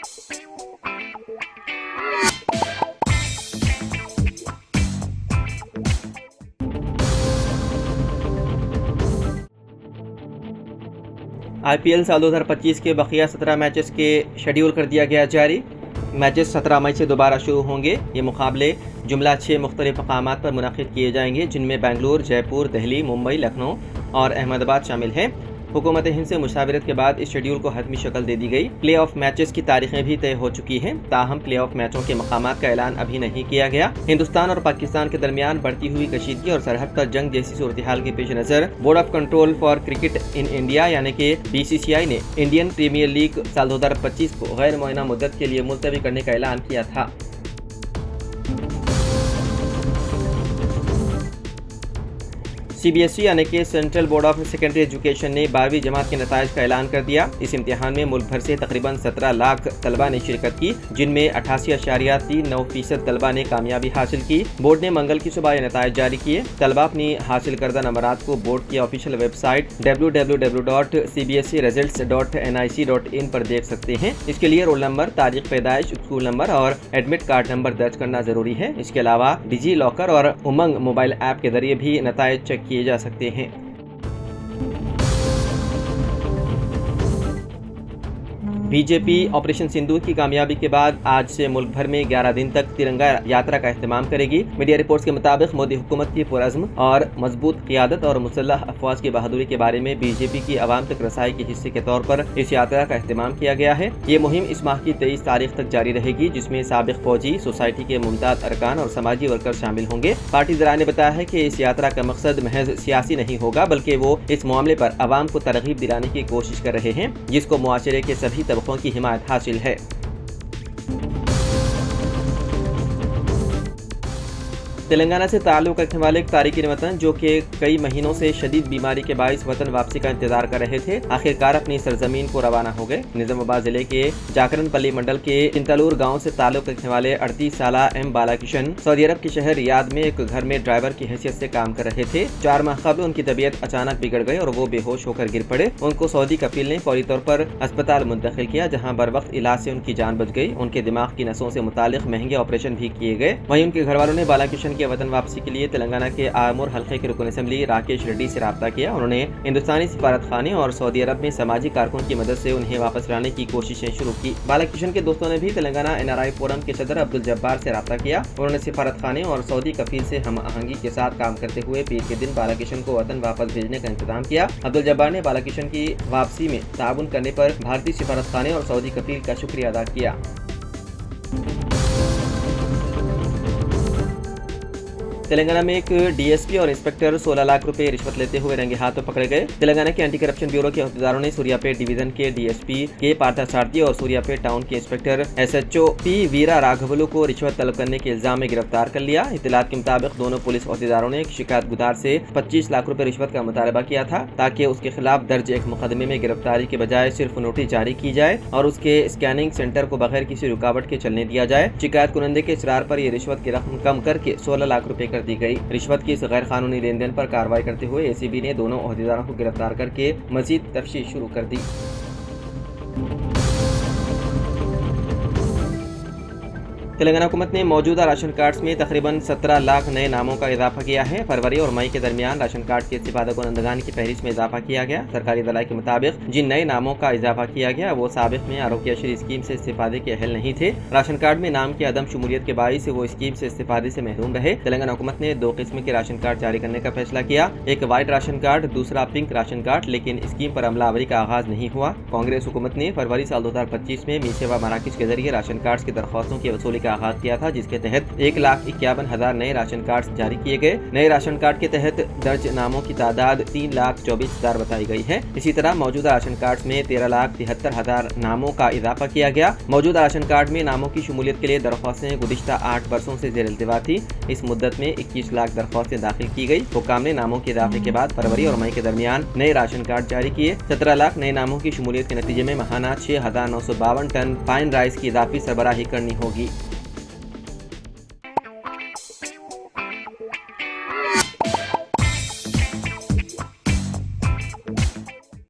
IPL साल 2025 के बकिया 17 matches के शेड्यूल कर दिया गया जारी। मैचेस 17 मई से दोबारा शुरू होंगे। ये मुकाबले जुमला 6 मुख्तलिफ मकामात पर मुनक़िद किए जाएंगे, जिनमें बेंगलुरु, जयपुर, दिल्ली, मुंबई, लखनऊ और अहमदाबाद शामिल हैं। हुकूमत हिंद से मुशावरत के बाद इस शेड्यूल को हतमी शक्ल दे दी गई। प्ले ऑफ मैचेस की तारीखें भी तय हो चुकी हैं, ताहम प्ले ऑफ मैचों के मकामात का ऐलान अभी नहीं किया गया। हिंदुस्तान और पाकिस्तान के दरमियान बढ़ती हुई कशीदगी और सरहद पर जंग जैसी सूरत हाल के पेश नज़र board of control for cricket in India यानी कि BCCI ने इंडियन प्रीमियर लीग साल 2025 को गैर मुअय्यना मुद्दत के लिए मुलतवी करने का ऐलान किया था। CBSE यानी कि central board of secondary education ने 12वीं जमात के नताइज का ऐलान कर दिया। इस इम्तिहान में मुल्क भर से तकरीबन 17 लाख तलबा ने शिरकत की, जिनमें 88.39% तलबा ने कामयाबी हासिल की। बोर्ड ने मंगल की सुबह ये नताइज जारी किए। तलबा अपनी हासिल करदा नंबरात को बोर्ड की ऑफिशियल वेबसाइट www.cbseresults.nic.in पर देख सकते हैं। इसके लिए रोल नंबर, तारीख पैदाइश, स्कूल नंबर और एडमिट कार्ड नंबर दर्ज करना जरूरी है। इसके अलावा डिजी लॉकर और उमंग मोबाइल ऐप के जरिए भी नताइज चेक किए जा सकते हैं। बीजेपी ऑपरेशन सिंदूर की कामयाबी के बाद आज से मुल्क भर में 11 दिन तक तिरंगा यात्रा का एहतमाम करेगी। मीडिया रिपोर्ट्स के मुताबिक मोदी हुकूमत की पुरअज़्म और मजबूत क़ियादत और मुसल्लह अफवाज की बहादुरी के बारे में बीजेपी की आवाम तक रसाई के हिस्से के तौर पर इस यात्रा का एहतमाम किया गया है। ये मुहिम इस माह की 23 तारीख तक जारी रहेगी, जिसमें साबिक फौजी, सोसाइटी के मुमताज़ अरकान और समाजी वर्कर शामिल होंगे। पार्टी ज़राए ने बताया है कि इस यात्रा का मकसद महज सियासी नहीं होगा, बल्कि वो इस मामले पर आवाम को तरगीब दिलाने की कोशिश कर रहे हैं, जिसको मुआशरे के सभी तबकों की हिमायत हासिल है। तेलंगाना से ताल्लुक़ रखने वाले एक तारिकीन वतन जो कि कई महीनों से शदीद बीमारी के बाइस वतन वापसी का इंतजार कर रहे थे, आखिरकार अपनी सरजमीन को रवाना हो गए। निजामाबाद जिले के जाकरनपल्ली मंडल के चिंतालूर गांव से ताल्लुक़ रखने वाले 38 साला M बालाकिशन सऊदी अरब के शहर रियाद में एक घर में ड्राइवर की हैसियत से काम कर रहे थे। 4 माह कबल उनकी तबीयत अचानक बिगड़ गई और वो बेहोश होकर गिर पड़े। उनको सऊदी कफील ने फौरी तौर पर अस्पताल मुंतकिल किया, जहाँ बर वक्त इलाज से उनकी जान बच गई। उनके दिमाग की नसों से मुतालिक महंगे ऑपरेशन भी किए गए। वहीं उनके घर वालों ने बालाकिशन के वतन वापसी के लिए तेलंगाना के आमूर हल्के के रुकन असेंबली राकेश रेड्डी से राब्ता किया। उन्होंने हिंदुस्तानी सिफारत खाने और सऊदी अरब में समाजी कारकुन की मदद से उन्हें वापस लाने की कोशिशें शुरू की। बालाकिशन के दोस्तों ने भी तेलंगाना NRI फोरम के सदर अब्दुल जब्बार से राब्ता किया। उन्होंने सिफारत खाने और सऊदी कफील से हम आहंगी के साथ काम करते हुए पीर के दिन बालाकिशन को वतन वापस भेजने का इंतजाम किया। अब्दुल जब्बार ने बालाकिशन की वापसी में ताउन करने पर भारतीय सिफारत खाने और सऊदी कफील का शुक्रिया अदा किया। तेलंगाना में एक DSP और इंस्पेक्टर 16 लाख रुपए रिश्वत लेते हुए रंगे हाथों पकड़े गए। तेलंगाना के एंटी करप्शन ब्यूरो के अहदेदारों ने सूर्यापेट डिवीजन के DSP के पार्थसारथी और सूर्यापेट टाउन के इंस्पेक्टर SHO P वीरा राघवलू को रिश्वत तलब करने के इल्जाम में गिरफ्तार कर लिया। इत्तलात के मुताबिक दोनों पुलिस अहदेदारों ने एक शिकायत गुजार से 25 लाख रुपए रिश्वत का मुतालबा किया था, ताकि उसके खिलाफ दर्ज एक मुकदमे में गिरफ्तारी के बजाय सिर्फ नोटिस जारी की जाए और उसके स्कैनिंग सेंटर को बगैर किसी रुकावट के चलने दिया जाए। शिकायत कुनंदे के इसरार पर यह रिश्वत की रकम कम करके 16 लाख रुपए दी गई। रिश्वत की इस गैर कानूनी लेन देन पर कार्रवाई करते हुए ACB ने दोनों अहदेदारों को गिरफ्तार करके मजीद तफ्तीश शुरू कर दी। तेलंगाना हुकूमत ने मौजूदा राशन कार्ड्स में तकरीबन 17 लाख नए नामों का इजाफा किया है। फरवरी और मई के दरमियान राशन कार्ड के इस्तिफादा कुनंदगान की फहरिस्त में इजाफा किया गया। सरकारी दलाल के मुताबिक जिन नए नामों का इजाफा किया गया वो साबिक में आरोग्यश्री स्कीम से इस्तिफादे के अहल नहीं थे। राशन कार्ड में नाम की अदम शमूलियत के बाइस वो स्कीम से इस्तिफादे से महरूम रहे। तेलंगाना हुकूमत ने 2 किस्म के राशन कार्ड जारी करने का फैसला किया, एक वाइट राशन कार्ड, दूसरा पिंक राशन कार्ड, लेकिन स्कीम पर अमलावरी का आगाज नहीं हुआ। कांग्रेस हुकूमत ने फरवरी साल 2025 में मी सेवा मराकज के जरिए राशन कार्ड की दरख्वास्तों की वसूली का आगाज किया था, जिसके तहत 1,51,000 नए राशन कार्ड जारी किए गए। नए राशन कार्ड के तहत दर्ज नामों की तादाद 3,24,000 बताई गई है। इसी तरह मौजूदा राशन कार्ड में 13,73,000 नामों का इजाफा किया गया। मौजूदा राशन कार्ड में नामों की शमूलियत के लिए दरख्वास्तें गुज़िश्ता 8 बरसों से ज़ेर इल्तिवा थी। इस मुद्दत में 21 लाख दरख्वास्तें दाखिल की गई। हुक्काम ने नामों के इजाफे के बाद फरवरी और मई के दरमियान नए राशन कार्ड जारी किए। 17 लाख नए नामों की शमूलियत के नतीजे में महाना 6,952 टन फाइन राइस की इजाफी सरबराही करनी होगी।